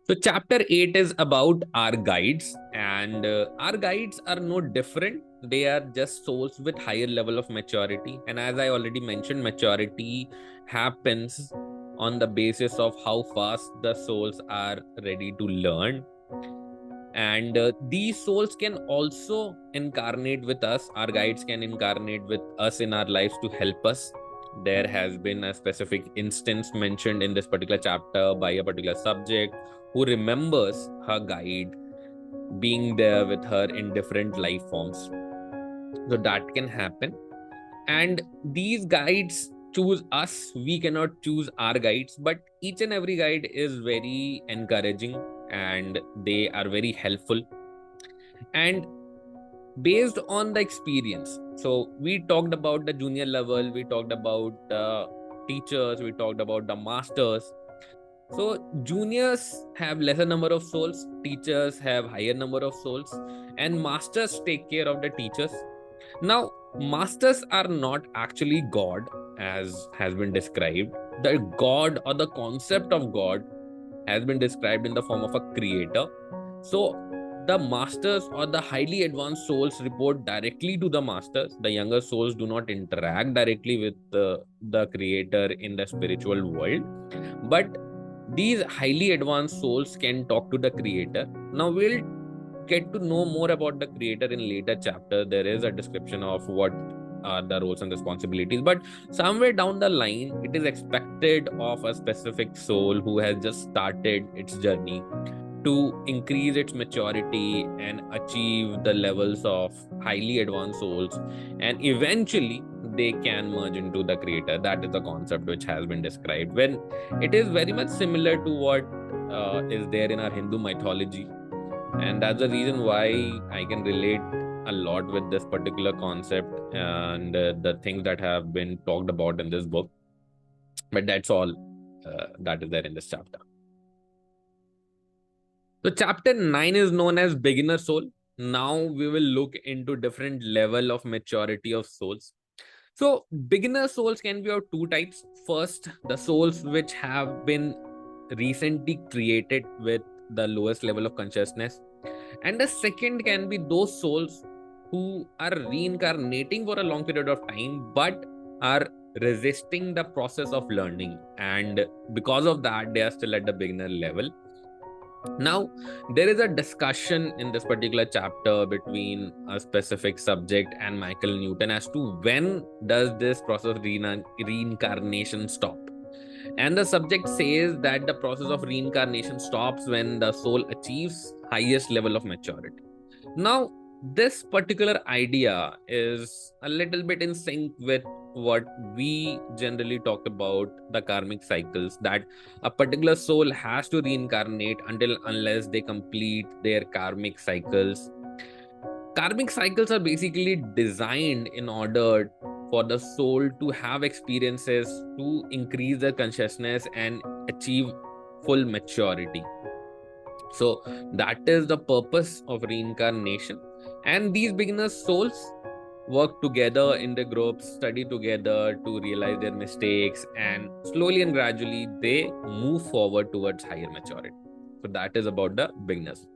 So, chapter 8 is about our guides, and our guides are no different. They are just souls with higher level of maturity. And as I already mentioned, maturity happens on the basis of how fast the souls are ready to learn. And these souls can also incarnate with us. Our guides can incarnate with us in our lives to help us. There has been a specific instance mentioned in this particular chapter by a particular subject who remembers her guide being there with her in different life forms. So that can happen. And these guides choose us. We cannot choose our guides, but each and every guide is very encouraging and they are very helpful. And based on the experience, so we talked about the junior level, we talked about the teachers, we talked about the masters. So juniors have lesser number of souls, teachers have higher number of souls, and masters take care of the teachers. Now, masters are not actually God as has been described. The God or the concept of God has been described in the form of a creator. So the masters or the highly advanced souls report directly to the masters. The younger souls do not interact directly with the creator in the spiritual world. But these highly advanced souls can talk to the creator. Now we'll get to know more about the creator in later chapter. There is a description of what are the roles and responsibilities, but somewhere down the line it is expected of a specific soul who has just started its journey to increase its maturity and achieve the levels of highly advanced souls, and eventually they can merge into the creator. That is the concept which has been described, when it is very much similar to what is there in our Hindu mythology. And that's the reason why I can relate a lot with this particular concept and the things that have been talked about in this book. But that's all that is there in this chapter. So chapter 9 is known as beginner soul. Now we will look into different level of maturity of souls. So beginner souls can be of two types. First, the souls which have been recently created with the lowest level of consciousness. And the second can be those souls who are reincarnating for a long period of time but are resisting the process of learning. And because of that, they are still at the beginner level. Now, there is a discussion in this particular chapter between a specific subject and Michael Newton as to when does this process of reincarnation stop. And the subject says that the process of reincarnation stops when the soul achieves highest level of maturity. Now, this particular idea is a little bit in sync with what we generally talk about the karmic cycles, that a particular soul has to reincarnate until unless they complete their karmic cycles. Karmic cycles are basically designed in order for the soul to have experiences to increase their consciousness and achieve full maturity. So that is the purpose of reincarnation. And these beginner souls work together in the groups, study together to realize their mistakes, and slowly and gradually they move forward towards higher maturity. So that is about the beginners.